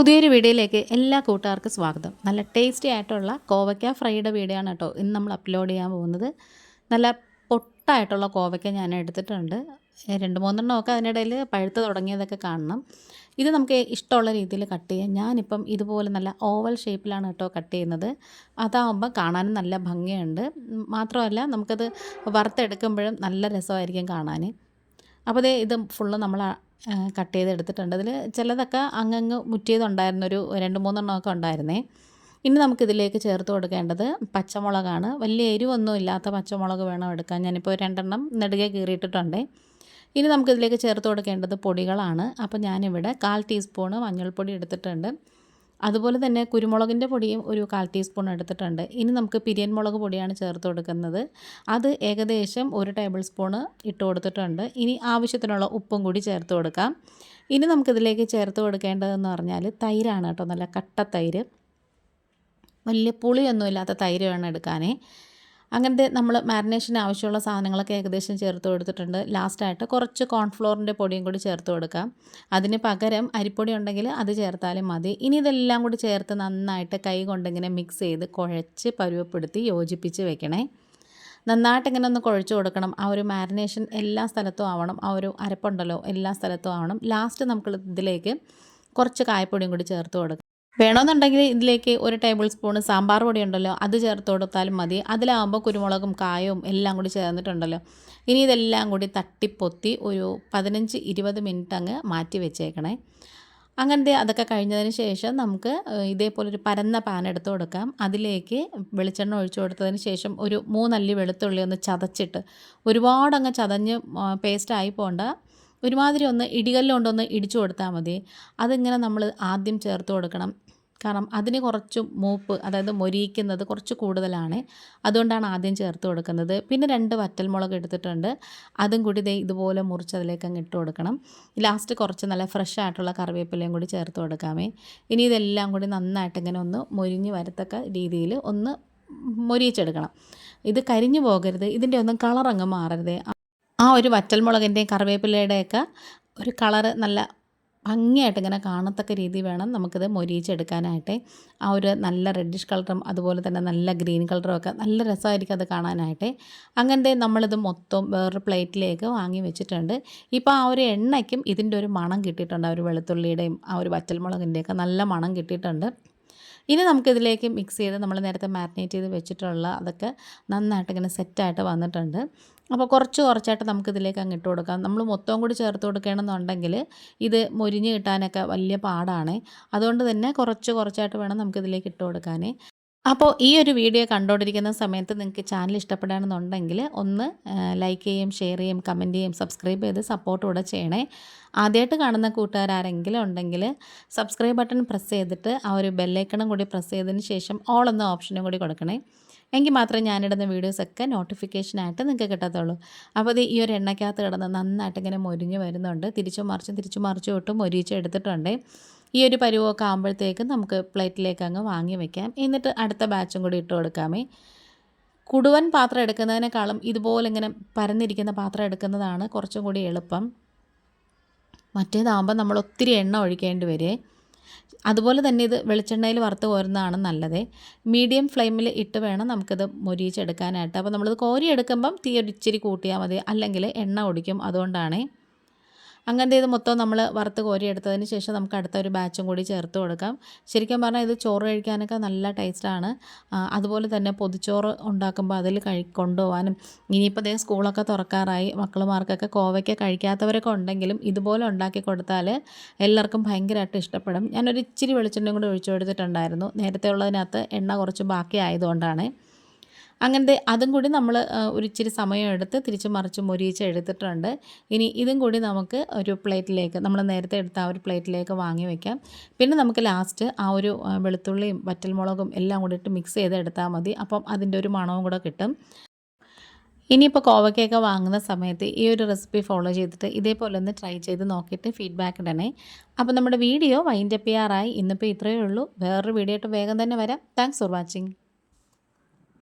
പുതിയൊരു വീഡിയോയിലേക്ക് എല്ലാ കൂട്ടുകാർക്കും സ്വാഗതം. നല്ല ടേസ്റ്റി ആയിട്ടുള്ള കോവയ്ക്ക ഫ്രൈയുടെ വീഡിയോ ആണ് കേട്ടോ ഇന്ന് നമ്മൾ അപ്ലോഡ് ചെയ്യാൻ പോകുന്നത്. നല്ല പൊട്ടായിട്ടുള്ള കോവയ്ക്ക ഞാൻ എടുത്തിട്ടുണ്ട്. 2-3 എണ്ണമൊക്കെ അതിനിടയിൽ പഴുത്ത് തുടങ്ങിയതൊക്കെ കാണണം. ഇത് നമുക്ക് ഇഷ്ടമുള്ള രീതിയിൽ കട്ട് ചെയ്യാം. ഞാനിപ്പം ഇതുപോലെ നല്ല ഓവൽ ഷേപ്പിലാണ് കേട്ടോ കട്ട് ചെയ്യുന്നത്. അതാകുമ്പോൾ കാണാനും നല്ല ഭംഗിയുണ്ട്. മാത്രമല്ല നമുക്കത് വറുത്തെടുക്കുമ്പോഴും നല്ല രസമായിരിക്കും കാണാൻ. അപ്പോൾ ഇത് ഫുള്ള് നമ്മൾ കട്ട് ചെയ്തെടുത്തിട്ടുണ്ട്. അതിൽ ചിലതൊക്കെ അങ്ങങ്ങ് മുറ്റിയതുണ്ടായിരുന്നു, ഒരു 2-3 എണ്ണമൊക്കെ ഉണ്ടായിരുന്നേ. ഇനി നമുക്കിതിലേക്ക് ചേർത്ത് കൊടുക്കേണ്ടത് പച്ചമുളകാണ്. വലിയ എരിവൊന്നും ഇല്ലാത്ത പച്ചമുളക് വേണം എടുക്കാൻ. ഞാനിപ്പോൾ 2 എണ്ണം നെടുകെ കീറിയിട്ടിട്ടുണ്ട്. ഇനി നമുക്കിതിലേക്ക് ചേർത്ത് കൊടുക്കേണ്ടത് പൊടികളാണ്. അപ്പോൾ ഞാനിവിടെ 1/4 ടീസ്പൂണ് മഞ്ഞൾപ്പൊടി എടുത്തിട്ടുണ്ട്. അതുപോലെ തന്നെ കുരുമുളകിൻ്റെ പൊടിയും ഒരു 1/4 ടീസ്പൂൺ എടുത്തിട്ടുണ്ട്. ഇനി നമുക്ക് പിരിയൻ മുളക് പൊടിയാണ് ചേർത്ത് കൊടുക്കുന്നത്. അത് ഏകദേശം 1 ടേബിൾ സ്പൂണ് ഇട്ട് കൊടുത്തിട്ടുണ്ട്. ഇനി ആവശ്യത്തിനുള്ള ഉപ്പും കൂടി ചേർത്ത് കൊടുക്കാം. ഇനി നമുക്കിതിലേക്ക് ചേർത്ത് കൊടുക്കേണ്ടതെന്ന് പറഞ്ഞാൽ തൈരാണ് കേട്ടോ. നല്ല കട്ട തൈര്, വലിയ പുളിയൊന്നും ഇല്ലാത്ത തൈര് വേണം എടുക്കാനേ. അങ്ങനത്തെ നമ്മൾ മാരിനേഷന് ആവശ്യമുള്ള സാധനങ്ങളൊക്കെ ഏകദേശം ചേർത്ത് കൊടുത്തിട്ടുണ്ട്. ലാസ്റ്റായിട്ട് കുറച്ച് കോൺഫ്ലോറിൻ്റെ പൊടിയും കൂടി ചേർത്ത് കൊടുക്കാം. അതിന് പകരം അരിപ്പൊടി ഉണ്ടെങ്കിൽ അത് ചേർത്താലും മതി. ഇനി ഇതെല്ലാം കൂടി ചേർത്ത് നന്നായിട്ട് കൈ കൊണ്ടിങ്ങനെ മിക്സ് ചെയ്ത് കുഴച്ച് പരുവപ്പെടുത്തി യോജിപ്പിച്ച് വെക്കണേ. നന്നായിട്ട് ഇങ്ങനെ ഒന്ന് കുഴച്ച് കൊടുക്കണം. ആ ഒരു മാരിനേഷൻ എല്ലാ സ്ഥലത്തും ആവണം. ആ ഒരു അരപ്പുണ്ടല്ലോ എല്ലാ സ്ഥലത്തും ആവണം. ലാസ്റ്റ് നമുക്ക് ഇതിലേക്ക് കുറച്ച് കായപ്പൊടിയും കൂടി ചേർത്ത് കൊടുക്കാം. വേണമെന്നുണ്ടെങ്കിൽ ഇതിലേക്ക് 1 ടേബിൾ സ്പൂൺ സാമ്പാർ പൊടി ഉണ്ടല്ലോ, അത് ചേർത്ത് കൊടുത്താലും മതി. അതിലാകുമ്പോൾ കുരുമുളകും കായവും എല്ലാം കൂടി ചേർന്നിട്ടുണ്ടല്ലോ. ഇനി ഇതെല്ലാം കൂടി തട്ടിപ്പൊത്തി ഒരു 15-20 മിനിറ്റ് അങ്ങ് മാറ്റി വെച്ചേക്കണേ. അങ്ങനത്തെ അതൊക്കെ കഴിഞ്ഞതിന് ശേഷം നമുക്ക് ഇതേപോലൊരു പരന്ന പാൻ എടുത്ത് കൊടുക്കാം. അതിലേക്ക് വെളിച്ചെണ്ണ ഒഴിച്ചു കൊടുത്തതിന് ശേഷം ഒരു 3 അല്ലി വെളുത്തുള്ളി ഒന്ന് ചതച്ചിട്ട്, ഒരുപാടങ്ങ് ചതഞ്ഞ് പേസ്റ്റായി പോകണ്ട, ഒരുമാതിരി ഒന്ന് ഇടികല്ലുകൊണ്ടൊന്ന് ഇടിച്ചു കൊടുത്താൽ മതി. അതിങ്ങനെ നമ്മൾ ആദ്യം ചേർത്ത് കൊടുക്കണം. കാരണം അതിന് കുറച്ച് മൂപ്പ്, അതായത് മൊരിയിക്കുന്നത് കുറച്ച് കൂടുതലാണ്. അതുകൊണ്ടാണ് ആദ്യം ചേർത്ത് കൊടുക്കുന്നത്. പിന്നെ 2 വറ്റൽമുളക് എടുത്തിട്ടുണ്ട്. അതും കൂടി ഇതുപോലെ മുറിച്ച് അതിലേക്ക് അങ്ങ് ഇട്ട് കൊടുക്കണം. ലാസ്റ്റ് കുറച്ച് നല്ല ഫ്രഷ് ആയിട്ടുള്ള കറിവേപ്പിലയും കൂടി ചേർത്ത് കൊടുക്കാമേ. ഇനി ഇതെല്ലാം കൂടി നന്നായിട്ട് ഇങ്ങനെ ഒന്ന് മൊരിഞ്ഞ് വരത്തക്ക രീതിയിൽ ഒന്ന് മൊരിയിച്ചെടുക്കണം. ഇത് കരിഞ്ഞു പോകരുത്, ഇതിൻ്റെ ഒന്നും കളറങ്ങ് മാറരുത്. ആ ഒരു വറ്റൽമുളകിൻ്റെയും കറിവേപ്പിലയുടെയൊക്കെ ഒരു കളറ് നല്ല ഭംഗിയായിട്ട് ഇങ്ങനെ കാണത്തക്ക രീതി വേണം നമുക്കിത് മൊരിയിച്ചെടുക്കാനായിട്ട്. ആ ഒരു നല്ല റെഡിഷ് കളറും അതുപോലെ തന്നെ നല്ല ഗ്രീൻ കളറും ഒക്കെ നല്ല രസമായിരിക്കും അത് കാണാനായിട്ട്. അങ്ങനത്തെ നമ്മളിത് മൊത്തം വേറൊരു പ്ലേറ്റിലേക്ക് വാങ്ങി വെച്ചിട്ടുണ്ട്. ഇപ്പോൾ ആ ഒരു എണ്ണയ്ക്കും ഇതിൻ്റെ ഒരു മണം കിട്ടിയിട്ടുണ്ട്. ആ ഒരു വെളുത്തുള്ളിയുടെയും ആ ഒരു വറ്റൽമുളകിൻ്റെയൊക്കെ നല്ല മണം കിട്ടിയിട്ടുണ്ട്. ഇനി നമുക്കിതിലേക്ക് മിക്സ് ചെയ്ത് നമ്മൾ നേരത്തെ മാരിനേറ്റ് ചെയ്ത് വെച്ചിട്ടുള്ള അതൊക്കെ നന്നായിട്ട് ഇങ്ങനെ സെറ്റായിട്ട് വന്നിട്ടുണ്ട്. അപ്പോൾ കുറച്ചായിട്ട് നമുക്കിതിലേക്ക് അങ്ങ് ഇട്ട് കൊടുക്കാം. നമ്മൾ മൊത്തം കൂടി ചേർത്ത് കൊടുക്കുകയാണെന്നുണ്ടെങ്കിൽ ഇത് മൊരിഞ്ഞ് കിട്ടാനൊക്കെ വലിയ പാടാണ്. അതുകൊണ്ട് തന്നെ കുറച്ചായിട്ട് വേണം നമുക്കിതിലേക്ക് ഇട്ട് കൊടുക്കാൻ. അപ്പോൾ ഈ ഒരു വീഡിയോ കണ്ടുകൊണ്ടിരിക്കുന്ന സമയത്ത് നിങ്ങൾക്ക് ചാനൽ ഇഷ്ടപ്പെടുകയാണെന്നുണ്ടെങ്കിൽ ഒന്ന് ലൈക്ക് ചെയ്യും, ഷെയർ ചെയ്യും, കമൻറ്റ് ചെയ്യും, സബ്സ്ക്രൈബ് ചെയ്ത് സപ്പോർട്ട് കൂടെ ചെയ്യണേ. ആദ്യമായിട്ട് കാണുന്ന കൂട്ടുകാരാരെങ്കിലും ഉണ്ടെങ്കിൽ സബ്സ്ക്രൈബ് ബട്ടൺ പ്രസ് ചെയ്തിട്ട് ആ ഒരു ബെല്ലൈക്കണും കൂടി പ്രസ് ചെയ്തതിന് ശേഷം ഓൾ എന്ന ഓപ്ഷനും കൂടി കൊടുക്കണേ. എങ്കിൽ മാത്രമേ ഞാനിടുന്ന വീഡിയോസൊക്കെ നോട്ടിഫിക്കേഷനായിട്ട് നിങ്ങൾക്ക് കിട്ടത്തുള്ളൂ. അപ്പോൾ ഈ ഒരു എണ്ണയ്ക്കകത്ത് കിടന്ന് നന്നായിട്ട് ഇങ്ങനെ മൊരിഞ്ഞ് വരുന്നുണ്ട്. തിരിച്ചും മറിച്ചും ഇട്ട് മൊരിച്ച് എടുത്തിട്ടുണ്ട്. ഈ ഒരു പരുവമൊക്കെ ആകുമ്പോഴത്തേക്കും നമുക്ക് പ്ലേറ്റിലേക്ക് അങ്ങ് വാങ്ങി വയ്ക്കാം. എന്നിട്ട് അടുത്ത ബാച്ചും കൂടി ഇട്ട് കൊടുക്കാമേ. കുടുവൻ പാത്രം എടുക്കുന്നതിനേക്കാളും ഇതുപോലെ ഇങ്ങനെ പരന്നിരിക്കുന്ന പാത്രം എടുക്കുന്നതാണ് കുറച്ചും കൂടി എളുപ്പം. മറ്റേതാകുമ്പോൾ നമ്മൾ ഒത്തിരി എണ്ണ ഒഴിക്കേണ്ടി വരും. അതുപോലെ തന്നെ ഇത് വെളിച്ചെണ്ണയിൽ വറുത്ത് കോരുന്നതാണ് നല്ലത്. മീഡിയം ഫ്ലെയിമിൽ ഇട്ട് വേണം നമുക്കിത് മൊരിയിച്ചെടുക്കാനായിട്ട്. അപ്പോൾ നമ്മളിത് കോരിയെടുക്കുമ്പം തീ ഒരിച്ചിരി കൂട്ടിയാൽ മതി, അല്ലെങ്കിൽ എണ്ണ ഒടിക്കും. അതുകൊണ്ടാണ്. അങ്ങനത്തെ ഇത് മൊത്തം നമ്മൾ വറുത്ത് കോരിയെടുത്തതിന് ശേഷം നമുക്ക് അടുത്ത ഒരു ബാച്ചും കൂടി ചേർത്ത് കൊടുക്കാം. ശരിക്കും പറഞ്ഞാൽ ഇത് ചോറ് കഴിക്കാനൊക്കെ നല്ല ടേസ്റ്റാണ്. അതുപോലെ തന്നെ പൊതിച്ചോറ് ഉണ്ടാക്കുമ്പോൾ അതിൽ കൊണ്ടുപോകാനും. ഇനിയിപ്പോൾ സ്കൂളൊക്കെ തുറക്കാറായി, മക്കളുമാർക്കൊക്കെ കോവയ്ക്ക കഴിക്കാത്തവരൊക്കെ ഉണ്ടെങ്കിലും ഇതുപോലെ ഉണ്ടാക്കി കൊടുത്താൽ എല്ലാവർക്കും ഭയങ്കരമായിട്ട് ഇഷ്ടപ്പെടും. ഞാനൊരു ഇച്ചിരി വെളിച്ചെണ്ണയും കൂടി ഒഴിച്ചു കൊടുത്തിട്ടുണ്ടായിരുന്നു. നേരത്തെ ഉള്ളതിനകത്ത് എണ്ണ കുറച്ച് ബാക്കി ആയതുകൊണ്ടാണ്. അങ്ങനത്തെ അതും കൂടി നമ്മൾ ഒരു ഇച്ചിരി സമയം എടുത്ത് തിരിച്ച് മറിച്ച് മൊരിയിച്ച് എടുത്തിട്ടുണ്ട്. ഇനി ഇതും കൂടി നമുക്ക് ഒരു പ്ലേറ്റിലേക്ക്, നമ്മൾ നേരത്തെ എടുത്ത ആ ഒരു പ്ലേറ്റിലേക്ക് വാങ്ങി വയ്ക്കാം. പിന്നെ നമുക്ക് ലാസ്റ്റ് ആ ഒരു വെളുത്തുള്ളിയും വറ്റൽമുളകും എല്ലാം കൂടി ഇട്ട് മിക്സ് ചെയ്ത് എടുത്താൽ മതി. അപ്പം അതിൻ്റെ ഒരു മണവും കൂടെ കിട്ടും. ഇനിയിപ്പോൾ കോവയ്ക്കൊക്കെ വാങ്ങുന്ന സമയത്ത് ഈ ഒരു റെസിപ്പി ഫോളോ ചെയ്തിട്ട് ഇതേപോലെ ഒന്ന് ട്രൈ ചെയ്ത് നോക്കിയിട്ട് ഫീഡ്ബാക്ക് ഇടണേ. അപ്പോൾ നമ്മുടെ വീഡിയോ വൈൻഡപ്പ് ചെയ്യാറായി. ഇന്നിപ്പോൾ ഇത്രയേ ഉള്ളൂ. വേറൊരു വീഡിയോ ആയിട്ട് വേഗം തന്നെ വരാം. Thanks for watching.